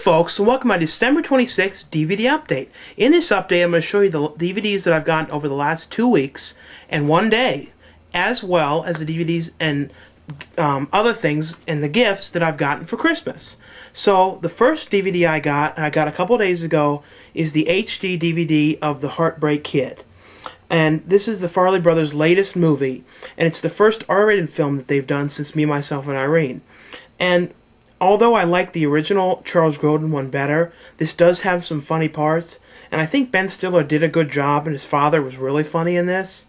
folks, and welcome to my December 26th DVD update. In this update, I'm going to show you the DVDs that I've gotten over the last 2 weeks and 1 day, as well as the DVDs and other things and the gifts that I've gotten for Christmas. So, the first DVD I got a couple days ago, is the HD DVD of The Heartbreak Kid. And this is the Farrelly Brothers' latest movie, and it's the first R-rated film that they've done since Me, Myself, and Irene. And although I like the original Charles Grodin one better, this does have some funny parts, and I think Ben Stiller did a good job, and his father was really funny in this.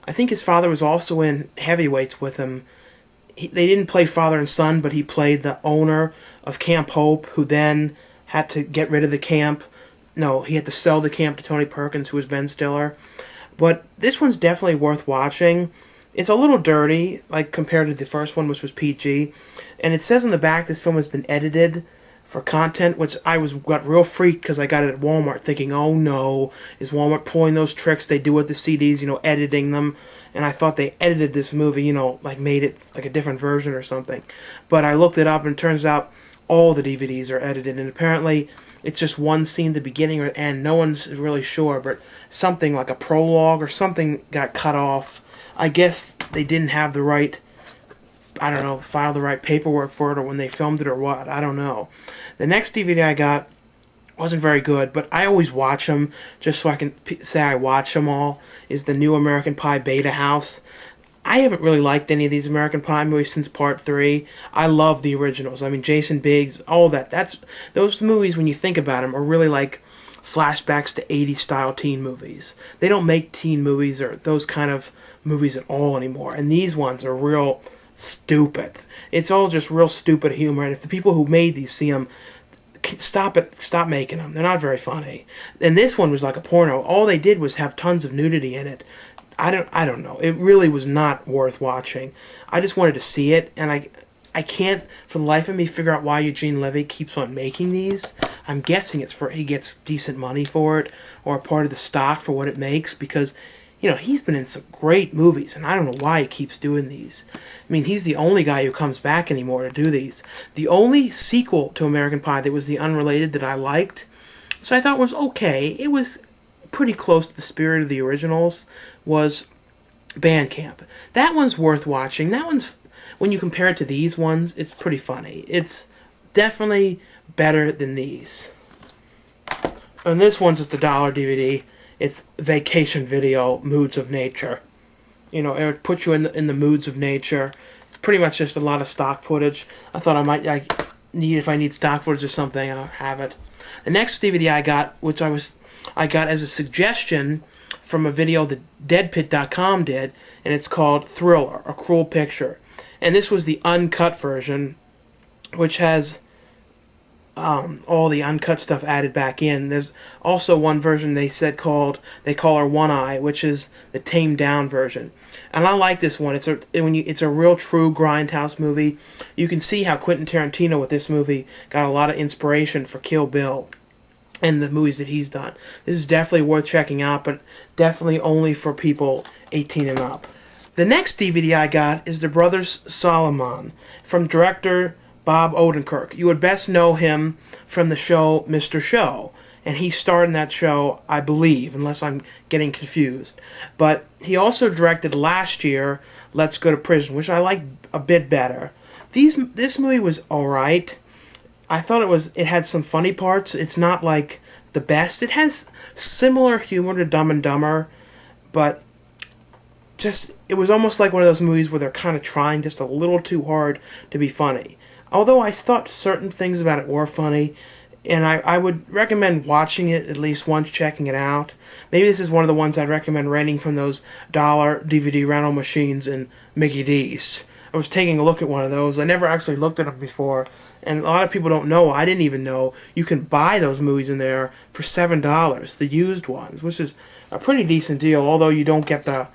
I think his father was also in Heavyweights with him. They didn't play father and son, but he played the owner of Camp Hope, who then had to get rid of the camp. No, he had to sell the camp to Tony Perkins, who was Ben Stiller. But this one's definitely worth watching. It's a little dirty, like compared to the first one, which was PG. And it says on the back this film has been edited for content, which I got real freaked because I got it at Walmart thinking, oh no, is Walmart pulling those tricks they do with the CDs, editing them? And I thought they edited this movie, like made it like a different version or something. But I looked it up and it turns out all the DVDs are edited, and apparently it's just one scene at the beginning or end. No one's really sure, but something like a prologue or something got cut off. I guess they didn't have the right, file the right paperwork for it, or when they filmed it or what. I don't know. The next DVD I got wasn't very good, but I always watch them just so I can say I watch them all, is the new American Pie Beta House. I haven't really liked any of these American Pie movies since Part 3. I love the originals. I mean, Jason Biggs, all that. Those movies, when you think about them, are really like flashbacks to 80s style teen movies. They don't make teen movies or those kind of movies at all anymore. And these ones are real stupid. It's all just real stupid humor. And if the people who made these see them, stop making them. They're not very funny. And this one was like a porno. All they did was have tons of nudity in it. I don't know. It really was not worth watching. I just wanted to see it, and I can't for the life of me figure out why Eugene Levy keeps on making these. I'm guessing it's he gets decent money for it, or a part of the stock for what it makes, because he's been in some great movies, and I don't know why he keeps doing these. I mean, he's the only guy who comes back anymore to do these. The only sequel to American Pie that was the unrelated that I liked, so I thought was okay. It was pretty close to the spirit of the originals, was Bandcamp. That one's worth watching. That one's, when you compare it to these ones, it's pretty funny. It's definitely better than these. And this one's just a $1 DVD. It's Vacation Video, Moods of Nature. It would put you in the moods of nature. It's pretty much just a lot of stock footage. I thought I might if I need stock footage or something, I'll have it. The next DVD I got, which I got as a suggestion from a video that deadpit.com did, and it's called Thriller, A Cruel Picture. And this was the uncut version, which has all the uncut stuff added back in. There's also one version they call her One Eye, which is the tamed down version. And I like this one. It's a real true grindhouse movie. You can see how Quentin Tarantino with this movie got a lot of inspiration for Kill Bill and the movies that he's done. This is definitely worth checking out, but definitely only for people 18 and up. The next DVD I got is The Brothers Solomon from director Bob Odenkirk. You would best know him from the show Mr. Show, and he starred in that show, I believe, unless I'm getting confused. But he also directed last year Let's Go to Prison, which I liked a bit better. This movie was alright. I thought it had some funny parts. It's not like the best. It has similar humor to Dumb and Dumber, but it was almost like one of those movies where they're kind of trying just a little too hard to be funny. Although I thought certain things about it were funny, and I would recommend watching it at least once, checking it out. Maybe this is one of the ones I'd recommend renting from those $1 DVD rental machines in Mickey D's. I was taking a look at one of those. I never actually looked at them before, and a lot of people don't know, I didn't even know, you can buy those movies in there for $7, the used ones, which is a pretty decent deal, although you don't get the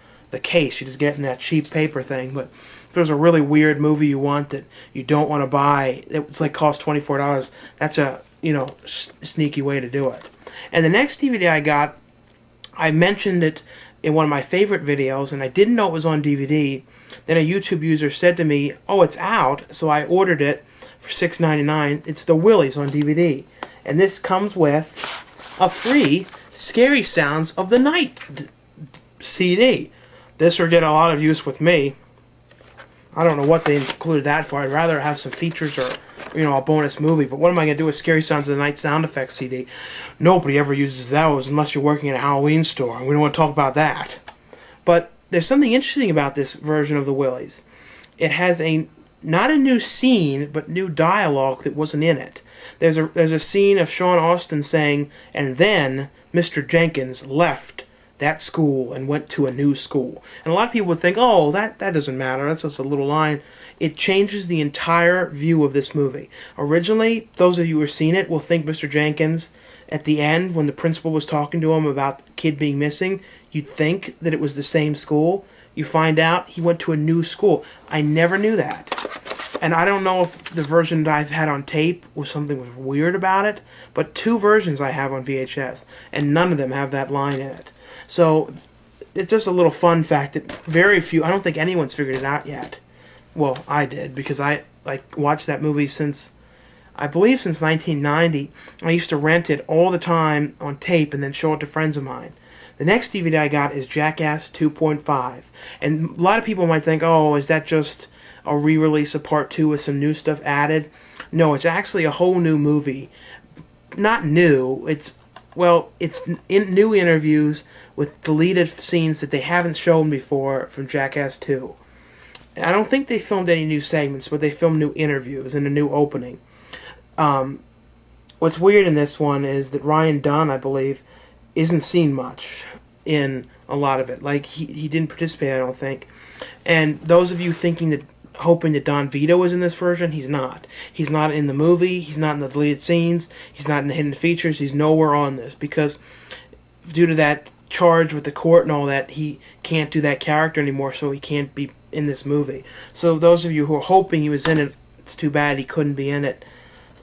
case, you just get in that cheap paper thing. But if there's a really weird movie you want that you don't want to buy, it's like cost $24, that's a sneaky way to do it. And the next DVD I got, I mentioned it in one of my favorite videos, and I didn't know it was on DVD. Then a YouTube user said to me, oh, it's out, so I ordered it for $6.99. It's The Willies on DVD. And this comes with a free Scary Sounds of the Night CD. This will get a lot of use with me. I don't know what they included that for. I'd rather have some features or, a bonus movie. But what am I going to do with Scary Sounds of the Night sound effects CD? Nobody ever uses those unless you're working at a Halloween store. And we don't want to talk about that. But there's something interesting about this version of the Willies. It has not a new scene, but new dialogue that wasn't in it. There's a scene of Sean Austin saying, and then Mr. Jenkins left that school and went to a new school. And a lot of people would think, oh, that doesn't matter. That's just a little line. It changes the entire view of this movie. Originally, those of you who have seen it will think Mr. Jenkins, at the end, when the principal was talking to him about the kid being missing, you'd think that it was the same school. You find out he went to a new school. I never knew that. And I don't know if the version that I've had on tape was something weird about it, but 2 versions I have on VHS, and none of them have that line in it. So it's just a little fun fact that very few, I don't think anyone's figured it out yet. Well, I did, because I watched that movie since 1990. I used to rent it all the time on tape and then show it to friends of mine. The next DVD I got is Jackass 2.5. And a lot of people might think, oh, is that just a re-release of Part 2 with some new stuff added? No, it's actually a whole new movie. Not new, it's in new interviews with deleted scenes that they haven't shown before from Jackass 2. I don't think they filmed any new segments, but they filmed new interviews and a new opening. What's weird in this one is that Ryan Dunn, I believe, isn't seen much in a lot of it. Like, he didn't participate, I don't think. And those of you hoping that Don Vito was in this version, he's not. He's not in the movie, he's not in the deleted scenes, he's not in the hidden features, he's nowhere on this, because due to that charge with the court and all that, he can't do that character anymore, so he can't be in this movie. So those of you who are hoping he was in it, it's too bad he couldn't be in it.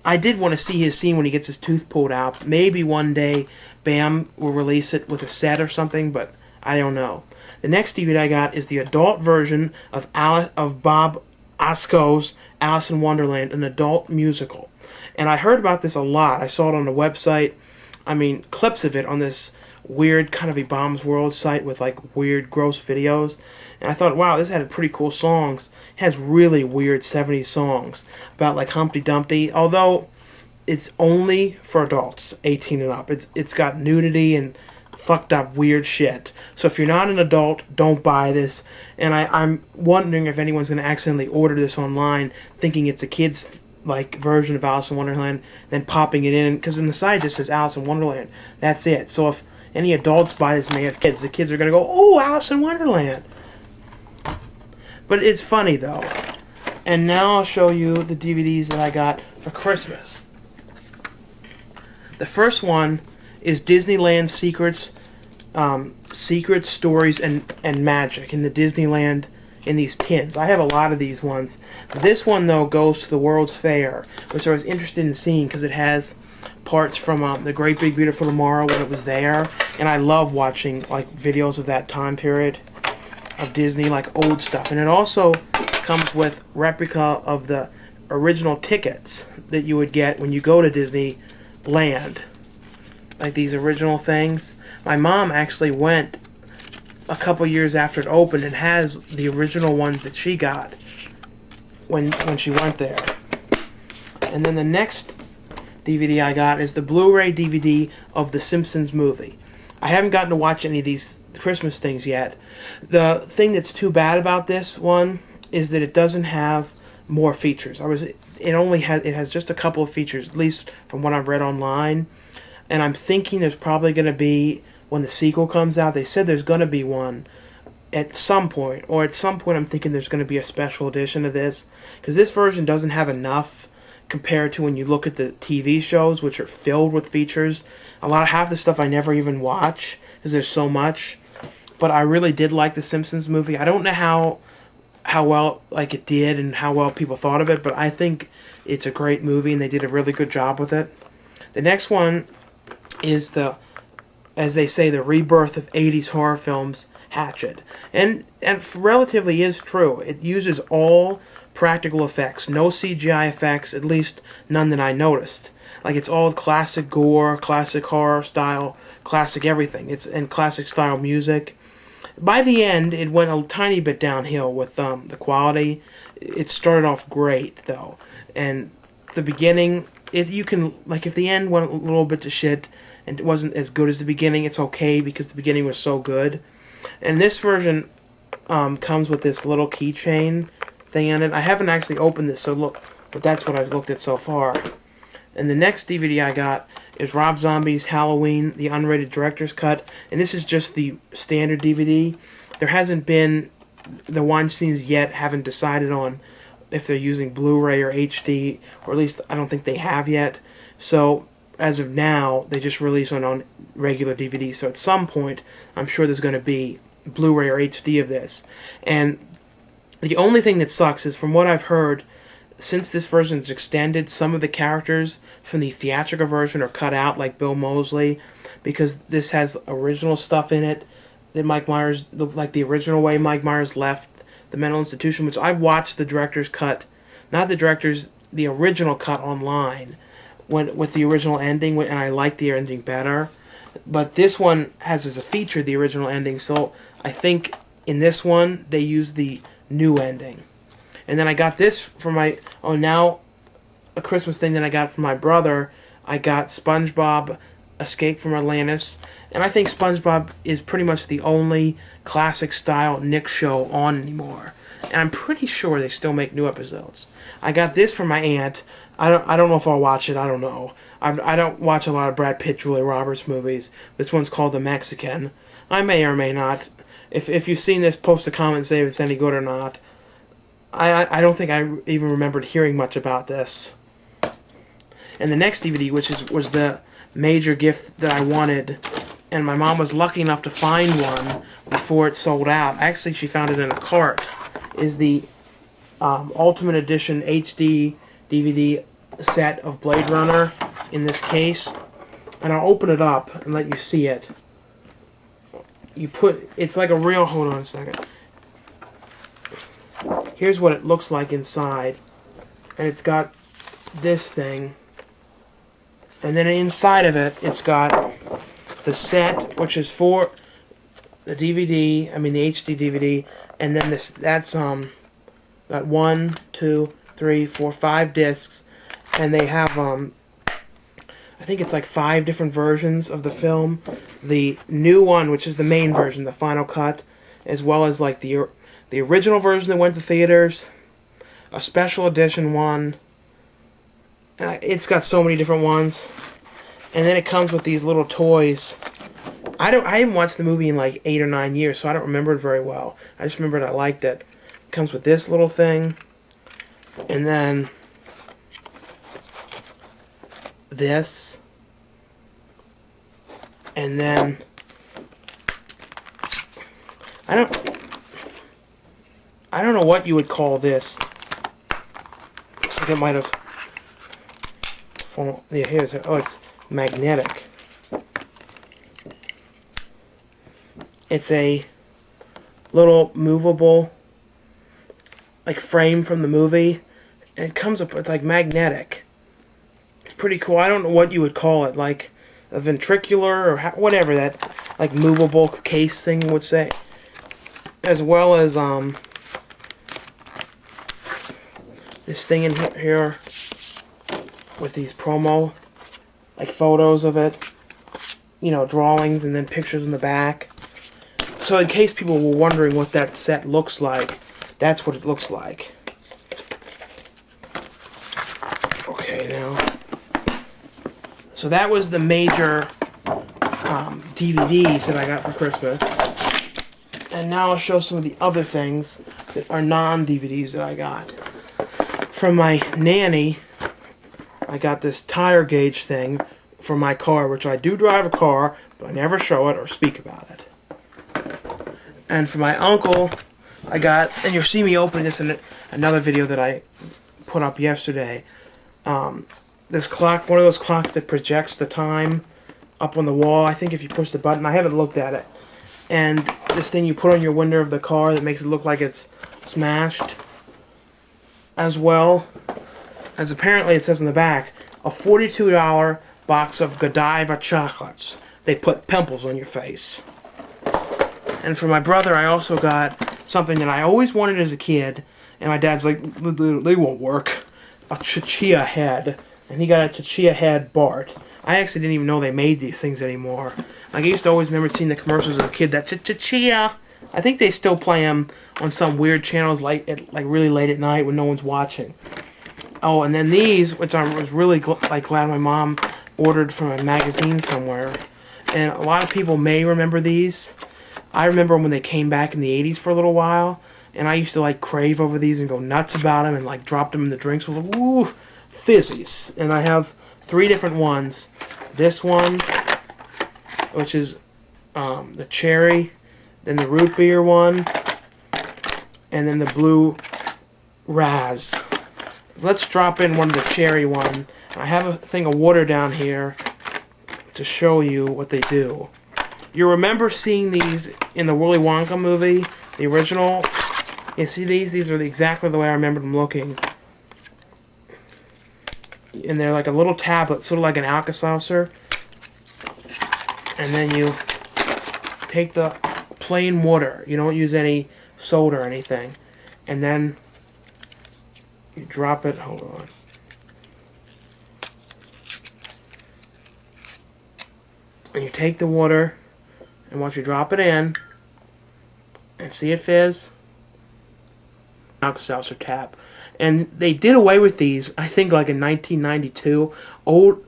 I did want to see his scene when he gets his tooth pulled out. Maybe one day BAM will release it with a set or something, but I don't know. The next DVD I got is the adult version of Bob Osco's Alice in Wonderland, an adult musical. And I heard about this a lot. I saw it on the website. Clips of it on this weird kind of a Bombs World site with weird, gross videos. And I thought, wow, this had pretty cool songs. It has really weird 70s songs about Humpty Dumpty, although it's only for adults, 18 and up. It's got nudity and fucked up weird shit. So if you're not an adult, don't buy this. And I'm wondering if anyone's going to accidentally order this online thinking it's a kid's version of Alice in Wonderland, then popping it in, because in the side it just says Alice in Wonderland. That's it. So if any adults buy this and they have kids, the kids are going to go, oh, Alice in Wonderland. But it's funny, though. And now I'll show you the DVDs that I got for Christmas. The first one is Disneyland Secrets, Secrets, Stories, and Magic in the Disneyland, in these tins. I have a lot of these ones. This one, though, goes to the World's Fair, which I was interested in seeing because it has parts from The Great Big Beautiful Tomorrow when it was there, and I love watching videos of that time period of Disney, old stuff. And it also comes with replica of the original tickets that you would get when you go to Disneyland, these original things. My mom actually went a couple years after it opened and has the original ones that she got when she went there. And then the next DVD I got is the Blu-ray DVD of The Simpsons movie. I haven't gotten to watch any of these Christmas things yet. The thing that's too bad about this one is that it doesn't have more features. It has just a couple of features, at least from what I've read online. And I'm thinking there's probably going to be, when the sequel comes out, they said there's going to be one at some point. Or at some point I'm thinking there's going to be a special edition of this. Because this version doesn't have enough compared to when you look at the TV shows, which are filled with features. Half the stuff I never even watch, because there's so much. But I really did like the Simpsons movie. I don't know how well it did and how well people thought of it, but I think it's a great movie and they did a really good job with it. The next one is as they say, the rebirth of 80s horror films, Hatchet. And relatively is true. It uses all practical effects, no CGI effects, at least none that I noticed. Like, it's all classic gore, classic horror style, classic everything. It's and classic style music. By the end, it went a tiny bit downhill with the quality. It started off great though, and the beginning, if you can, like, if the end went a little bit to shit and it wasn't as good as the beginning, it's okay because the beginning was so good. And this version comes with this little keychain thing on it. I haven't actually opened this, so look, but that's what I've looked at so far. And the next DVD I got is Rob Zombie's Halloween, the unrated director's cut, and this is just the standard DVD. There hasn't been, the Weinsteins yet haven't decided on if they're using Blu-ray or HD, or at least I don't think they have yet. So as of now, they just release on regular DVD. So at some point, I'm sure there's going to be Blu-ray or HD of this. And the only thing that sucks is, from what I've heard, since this version is extended, some of the characters from the theatrical version are cut out, like Bill Moseley, because this has original stuff in it that Mike Myers, like the original way Mike Myers left the mental institution, which I've watched the director's cut, not the director's, the original cut online, with the original ending, and I like the ending better. But this one has as a feature the original ending, so I think in this one they use the new ending. And then I got this for my, now a Christmas thing that I got from my brother. I got SpongeBob Escape from Atlantis. And I think SpongeBob is pretty much the only classic style Nick show on anymore. And I'm pretty sure they still make new episodes. I got this from my aunt. I don't know if I'll watch it. I don't know. I don't watch a lot of Brad Pitt, Julia Roberts movies. This one's called The Mexican. I may or may not. If you've seen this, post a comment and say if it's any good or not. I don't think I even remembered hearing much about this. And the next DVD, which was the major gift that I wanted, and my mom was lucky enough to find one before it sold out. Actually, she found it in a cart. Is the Ultimate Edition HD DVD set of Blade Runner in this case. And I'll open it up and let you see it. It's like a real, hold on a second. Here's what it looks like inside. And it's got this thing. And then inside of it, it's got the set, which is for the DVD, the HD DVD, and then that's got 1, 2, 3, 4, 5 discs, and they have I think it's like 5 different versions of the film. The new one, which is the main version, the final cut, as well as like the original version that went to theaters, a special edition one. It's got so many different ones. And then it comes with these little toys. I haven't watched the movie in like 8 or 9 years, so I don't remember it very well. I just remembered I liked it. It comes with this little thing. And then this. And then I don't know what you would call this. Looks like it might have fallen. Yeah, here's it. Oh, it's magnetic. It's a little movable, like, frame from the movie. And it comes up, it's like magnetic. It's pretty cool. I don't know what you would call it, like a ventricular or whatever that, like, movable case thing would say. As well as this thing in here with these promo, like, photos of it, drawings and then pictures in the back. So in case people were wondering what that set looks like, that's what it looks like. Okay, now, so that was the major DVDs that I got for Christmas. And now I'll show some of the other things that are non-DVDs that I got. From my nanny, I got this tire gauge thing for my car, which I do drive a car, but I never show it or speak about it. And for my uncle, I got, and you'll see me open this in another video that I put up yesterday, this clock, one of those clocks that projects the time up on the wall. I think if you push the button, I haven't looked at it. And this thing you put on your window of the car that makes it look like it's smashed. As well as apparently it says in the back, a $42 box of Godiva chocolates. They put pimples on your face. And for my brother, I also got something that I always wanted as a kid, and my dad's like, they won't work. A Chia head. And he got a Chia head Bart. I actually didn't even know they made these things anymore. Like, I used to always remember seeing the commercials as a kid, that Chia. I think they still play them on some weird channels like really late at night when no one's watching. Oh, and then these, which I was really glad my mom ordered from a magazine somewhere. And a lot of people may remember these. I remember when they came back in the 80s for a little while, and I used to like crave over these and go nuts about them and like drop them in the drinks with ooh, fizzies. And I have 3 different ones. This one, which is the cherry, then the root beer one, and then the blue raz. Let's drop in one of the cherry one. I have a thing of water down here to show you what they do. You remember seeing these in the Willy Wonka movie, the original? You see these? These are exactly the way I remember them looking. And they're like a little tablet, sort of like an Alka-Seltzer. And then you take the plain water. You don't use any soda or anything. And then you drop it. Hold on. And you take the water, and once you drop it in, and see it fizz, Alka-Seltzer tap. And they did away with these, I think, like in 1992.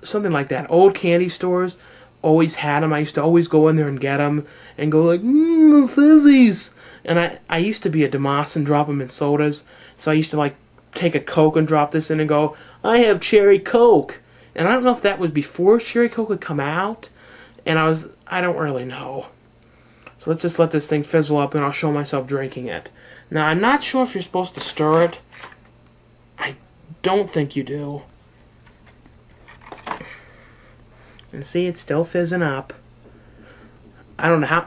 Something like that. Old candy stores always had them. I used to always go in there and get them and go like, fizzies. And I used to be a Demas and drop them in sodas. So I used to like take a Coke and drop this in and go, I have cherry Coke. And I don't know if that was before cherry Coke had come out. And I don't really know. So let's just let this thing fizzle up and I'll show myself drinking it. Now, I'm not sure if you're supposed to stir it. I don't think you do. And see, it's still fizzing up. I don't know how...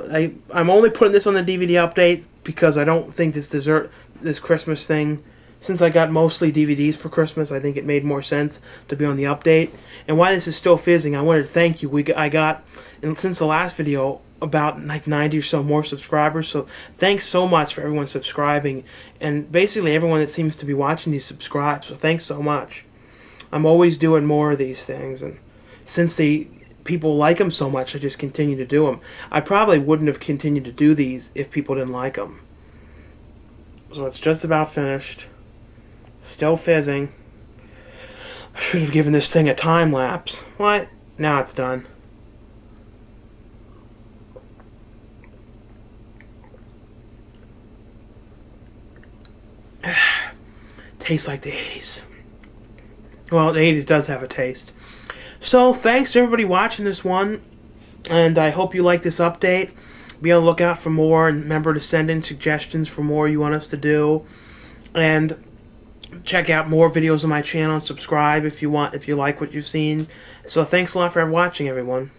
I'm only putting this on the DVD update because I don't think this Christmas thing... Since I got mostly DVDs for Christmas, I think it made more sense to be on the update. And while this is still fizzing, I wanted to thank you. I got, and since the last video, about like 90 or so more subscribers. So thanks so much for everyone subscribing. And basically everyone that seems to be watching these subscribes. So thanks so much. I'm always doing more of these things. And since people like them so much, I just continue to do them. I probably wouldn't have continued to do these if people didn't like them. So it's just about finished. Still fizzing. I should have given this thing a time lapse. What? Now it's done. Tastes like the 80s. Well, the 80s does have a taste. So, thanks to everybody watching this one. And I hope you like this update. Be on the lookout for more. And remember to send in suggestions for more you want us to do. And check out more videos on my channel and subscribe if you like what you've seen. So thanks a lot for watching, everyone.